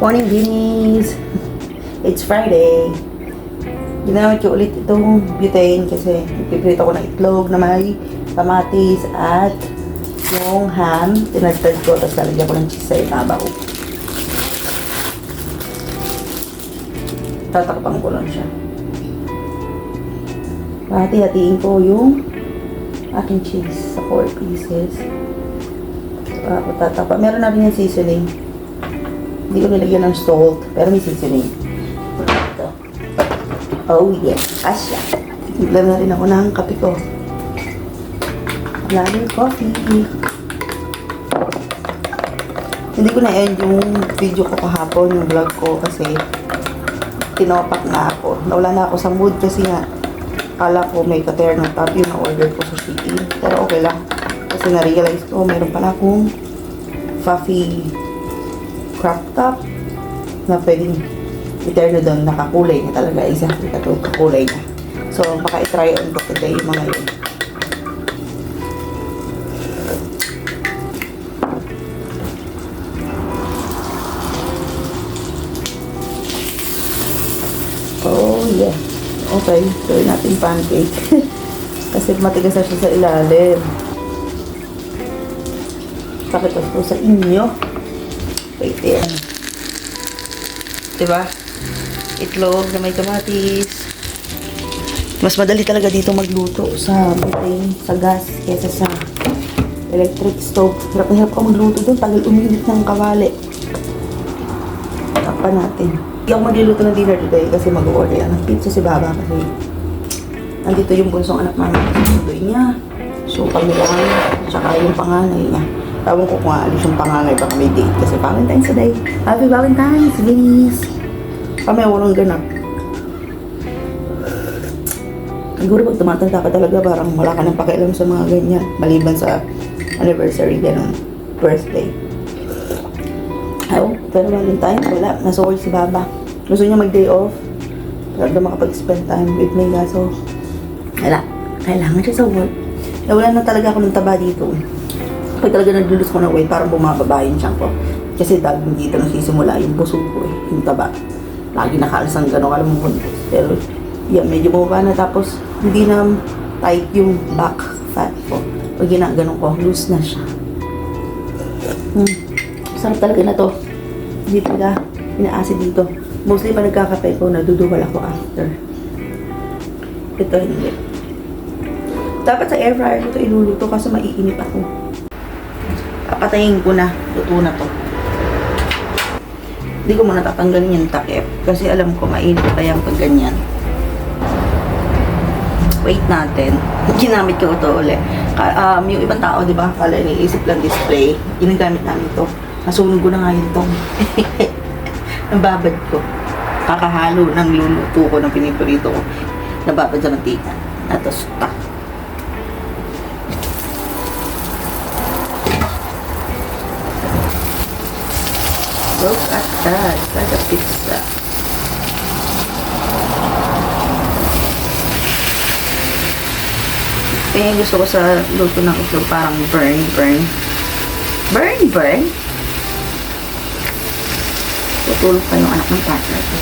Morning, Beanies! It's Friday. Ginamit ko ulit itong butane kasi ipiprito ko ng itlog na may kamatis at yung ham. Tinagtad ko, tapos lalagyan ko ng cheese sa ibabaw. Tatakpan ko lang siya. Hati-hatiin ko yung aking cheese sa 4 pieces. Tatakpan. Meron na rin yung seasoning. Hindi ko nilagyan ng salt, pero may seasoning. Ito. Oh yeah, asya. Naglan na rin ako ng kape ko. Laging coffee. Hindi ko na-end yung video ko kahapon, yung vlog ko, kasi tinopak na ako. Nawala na ako sa mood kasi nga, kala ko may ka-tear ng top yung na-order ko sa Shein. Pero okay lang. Kasi na-realize ko, mayroon pala akong fluffy crop top na pwedeng i-turn doon, nakakulay na talaga, exactly kakulay na. So baka i-try on ko today yung mga yun. Oh yeah, okay, gawin natin pancake. Kasi matigas na siya sa ilalim. Pakita ko sa inyo. Wait, yan. Diba? Itlog na may kamatis. Mas madali talaga dito magluto sa butane, sa gas, kesa sa electric stove. Hirap na hirap ako magluto doon. Tagal uminit ng kawali. Takpan natin. Hindi ako magluluto ng dinner today kasi mag-order yan ng pizza si Baba kasi nandito yung bunsong anak namin. Susunduin niya. So, pamilaan. Tsaka yung panganay niya. Tawag ko kung alis yung panganay, baka may date kasi Valentine's Day. Happy Valentine's, Vinny's! Kami walang ganap. Siguro pag tumatanda ka talaga, parang wala ka nang pakialam sa mga ganyan. Maliban sa anniversary, gano'n. Birthday. Ayaw, pero Valentine's, wala. Nasa work si Baba. Gusto niya mag-day off. Pero makapag-spend time with me, so wala. Kailangan siya sa work. Wala na talaga ako ng taba dito. Pag talaga nag-lose ko ng weight, parang bumababa yung tiyan ko. Kasi dito nagsisimula yung busog ko eh, yung taba. Lagi nakaalas ang gano'n, alam mo. Pero, yan, medyo bumaba na. Tapos, hindi na tight yung back fat ko. Pag ginaganon ko, loose na siya. Sarap talaga na to. Hindi talaga inaasi dito. Mostly pa nagkakape ko, naduduwal ako after. Ito, hindi. Dapat sa air fryer ko ito iluluto kasi maiinip ako. Papatayin ko na. Luto na to. Hindi ko muna tatanggalin yung takip. Kasi alam ko mainit pa yan pag ganyan. Wait natin. Ginamit ko ito ulit. Yung ibang tao, di ba? Kala iniisip lang display. Ginagamit namin ito. Nasunog ko na nga yun itong. Nababad ko. Kakahalo ng luluto ko ng pinipurito ko. Nababad sa mantika. Tapos tak. Look at that. That's a pizza. Kaya gusto ko sa luto ng itlog parang burn. Tutulog pa yung anak ng partner ko.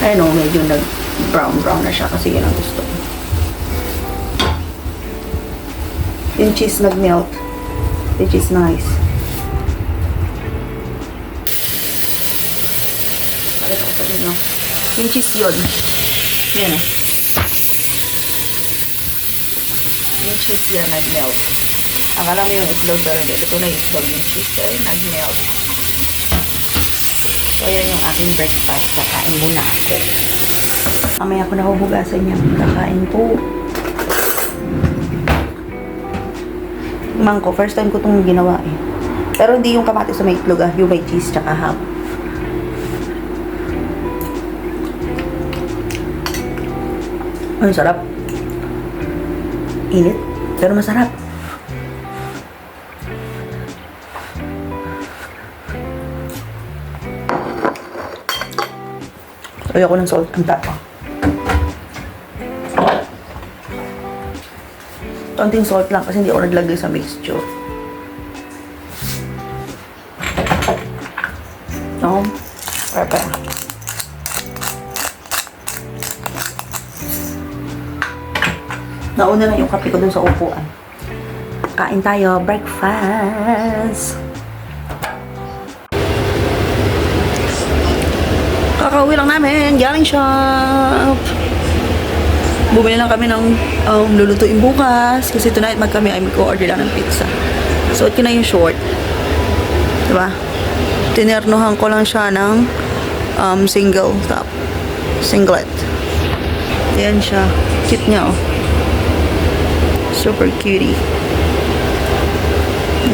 I know, medyo nag-brown na siya kasi yun ang gusto ko. Yung cheese nag-melt. Which is nice. Pakita ko sa inyo. Yung cheese yun. Yan. Yung cheese yan nag-melt. Akala mo yung itlog pero ito na yung itlog. Yung cheese ay nag-melt. So yan yung aking breakfast. Kakain muna ako. Mamaya ko nahuhugasan yan. Kakain po. Mangko, first time ko itong ginawa eh. Pero hindi yung kamatis sa may itlog yung may cheese tsaka ham. Ay, sarap. Init, pero masarap. Ayoko ng salt ang tapa. Konting salt lang kasi hindi ako naglagay sa mixture. No? Para. Nauna lang yung kape ko dun sa upuan. Kain tayo, breakfast. Kakauwi lang namin, galing shop. Bumili lang kami ng lulutuin bukas kasi tonight kami ay mag-order lang ng pizza. Suot ko na yung short. Diba? Tinernuhan ko lang siya ng single top. Singlet. Ayan siya. Cute niya oh. Super cutie.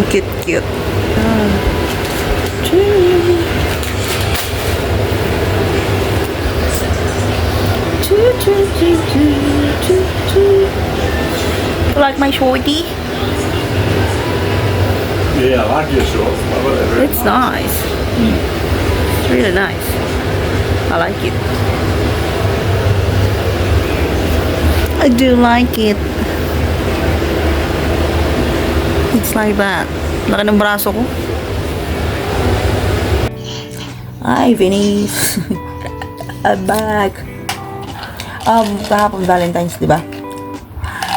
Cute. Like my shorty? Yeah, I like your shorts. Whatever. It's nice. It's really nice. I like it. I do like it. It's like that. Laki ng braso ko. Hi, Venice. I'm back. Kahapon Valentine's, di ba?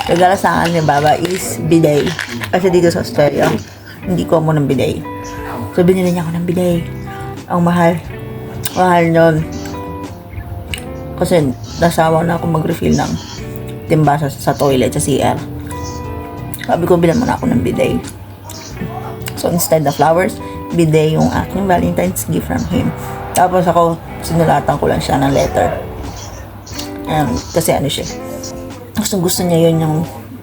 Regalo sa akin ni Baba is bidet. Kasi dito sa Australia, hindi ko mo ng bidet. So, binili niya ako ng bidet. Ang mahal. Mahal nun. Kasi nasawa na ako mag-refill ng timba sa toilet, sa CR. Sabi ko, bilan mo na ako ng bidet. So, instead of flowers, bidet yung aking Valentine's gift from him. Tapos ako, sinulatan ko lang siya ng letter. Kasi ano siya, gusto niya yun yung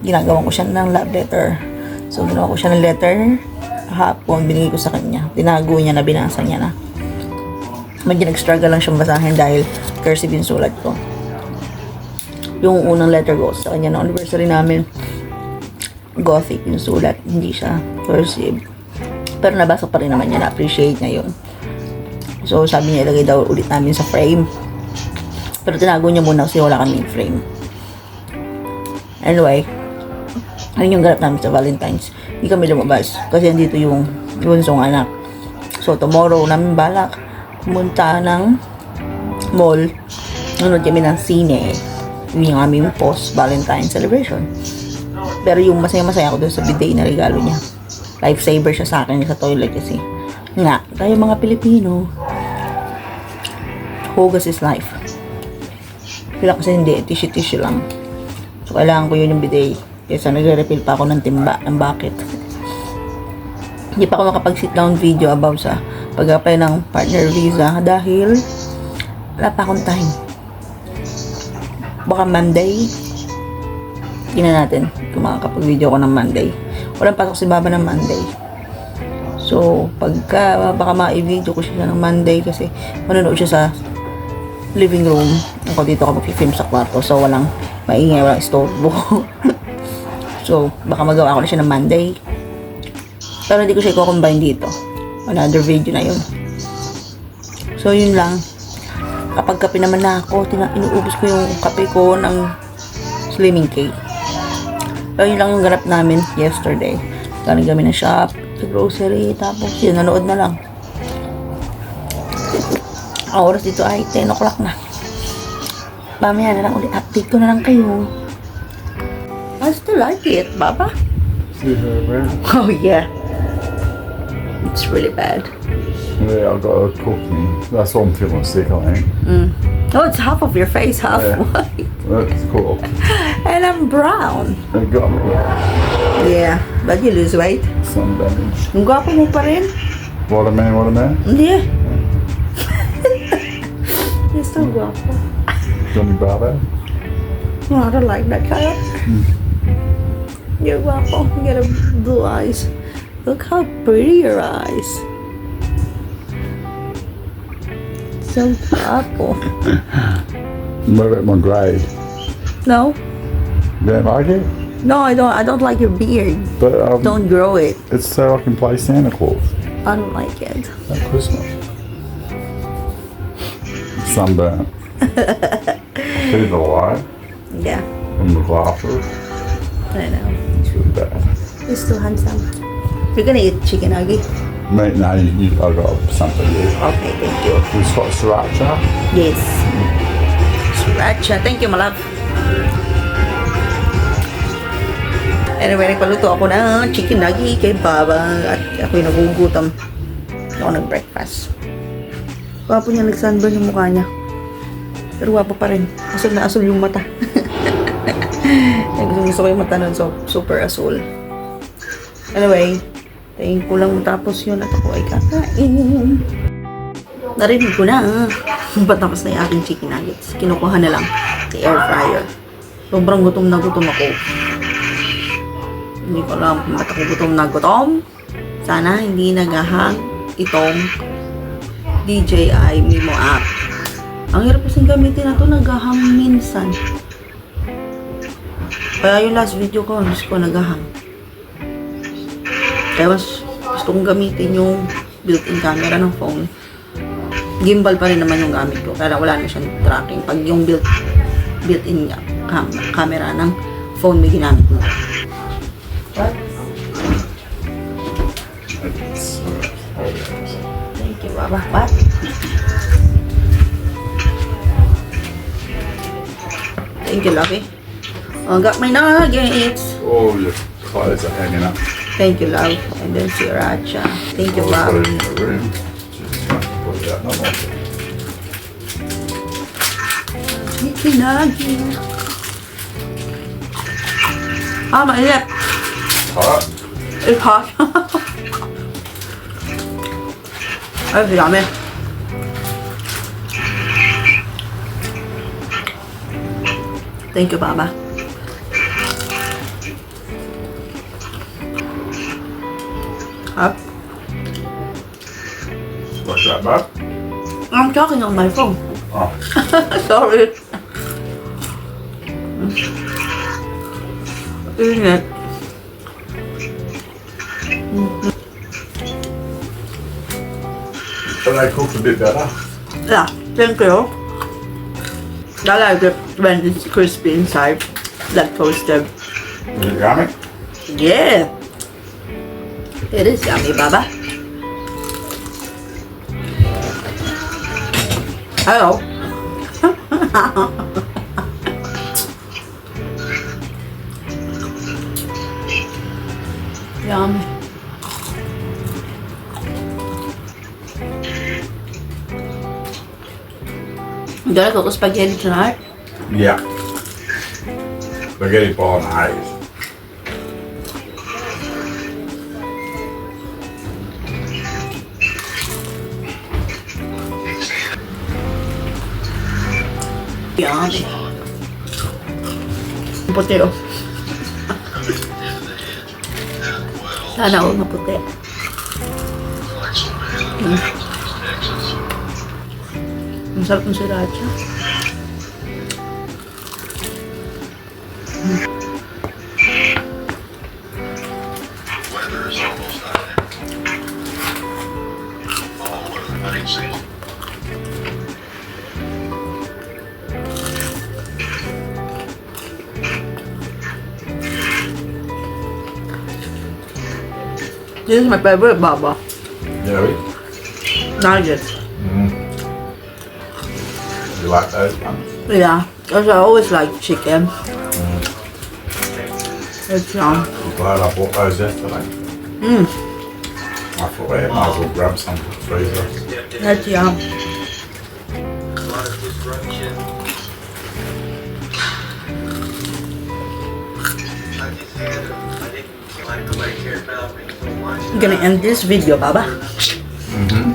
ginagawa ko siya ng love letter. So, ginawa ko siya ng letter hapon, binigay ko sa kanya. Tinago niya na, binasa niya na. Medyo nag-struggle lang siyang basahin dahil cursive yung sulat ko. Yung unang letter ko sa kanya na anniversary namin, Gothic yung sulat, hindi siya cursive. Pero nabasa pa rin naman niya, na-appreciate niya yun. So, sabi niya, ilagay daw ulit namin sa frame. Pero tinago niya muna kasi wala kaming frame. Anyway, ayun yung ganap namin sa Valentine's. Hindi kami lumabas kasi nandito yung bunsong anak. So, tomorrow namin balak pumunta ng mall. Nanood kami ng sine. Yun yung aming post-Valentine celebration. Pero yung masaya-masaya ako doon sa bidet na regalo niya. Lifesaver siya sa akin sa toilet kasi. Nga, tayo mga Pilipino, hugas is life. Sila kasi hindi, tissue lang. So, kailangan ko yun yung bidet. Kesa nagre-refill pa ako ng timba, ng bucket. Hindi pa ako makapag-sit down video about sa pag-apply ng partner visa dahil wala pa akong time. Baka Monday, tingnan natin kung makakapag-video ko ng Monday. Walang pasok si Baba ng Monday. So, baka ma-video ko siya ng Monday kasi manonood siya sa living room. Ako dito ako mag-film sa kwarto. So, walang maingay, walang istorbo. So, baka magawa ko na siya ng Monday. Pero hindi ko siya i-combine dito. Another video na yun. So, yun lang. Kapag kape naman na ako, inuubos ko yung kape ko ng slimming cake. Pero yun lang yung ganap namin yesterday. Galing kami ng shop, sa grocery, tapos yun, nanood na lang. Ang oras dito ay 10 o'clock na. Mamaya na lang ulit. Update ko na lang kayo. I still like it, Baba. See her around. Oh, yeah. It's really bad. Yeah, I got a cookie. That's why I'm feeling sick, I think. Oh, it's half of your face, half Yeah. white. That's cool. And I'm brown. It got me Yeah, but you lose weight. sun damage. Ang gwapo mo pa rin. What a man. Yeah. You're so guapo. Johnny Bravo. No, I don't like that color. You're guapo. You got blue eyes. Look how pretty your eyes. So guapo. What about my grade? No? You don't like it? No, I don't. I don't like your beard. But Don't grow it. it's so I can play Santa Claus I don't like it. at Christmas. Sunburn. See the light Yeah, and the glasses. I know. It's really bad. You're still handsome. You're gonna eat chicken nugget. Mate, no, I got something to do. Okay, thank you. We've got sriracha. Yes. Sriracha. Thank you, my love. Anyway, nagpaluto ako ng chicken nugget kay Baba at ako'y nagugutom. Hindi ako nag-breakfast. Wapo niya, nag-sunburn yung mukha niya. Pero wapo pa rin. Asul na asul yung mata. Gusto ko yung mata nun, so super asul. Anyway, tayin ko lang matapos yun at ako ay kakain. Narinig ko na. Patapos na yung aking chicken nuggets. Kinukuha na lang sa air fryer. Sobrang gutom na gutom ako. Hindi ko alam kung ba't ako gutom na gutom. Sana hindi nagahang itong DJI Mimo app. Ang hirap kasing gamitin na ito, nagahang minsan. Kaya yung last video ko, gusto ko nagahang. Kaya mas gusto kong gamitin yung built-in camera ng phone. Gimbal pa rin naman yung gamit ko. Kaya wala na siyang tracking. Pag yung built-in camera ng phone may ginamit mo. What? Thank you, Baba. What? Thank you, Lovey. Oh, got my nuggets. Oh, your clothes are hanging up. Thank you, love. And then sriracha. Thank you, I'll Bob. put it in your room. Just put it out, not like it. Chicken nugget. Ah, mainit. Hot. It's hot. Ay, dami. Thank you, Baba. Up. What's that, bud? I'm talking on my phone. Oh, Sorry. Init. but they cooked a bit better. Yeah, thank you. I like it when it's crispy inside, like toasted. Is it yummy? Yeah. It is yummy, Baba. Hello. Yummy. You gotta cook spaghetti tonight? Yeah. Spaghetti bolognese. Yummy. Puti oh. Sana all maputi. Ang sarap ng sriracha. Weather is almost on it. Oh, what a nice scene. This is my favorite, Baba. Yeah, Nuggets. you like those ones? Yeah, because I always like chicken. It's I'm glad I bought those yesterday. Mm, I thought, yeah, might as well grab some from the freezer. that's yum. I'm gonna end this video, Baba. Mm-hmm.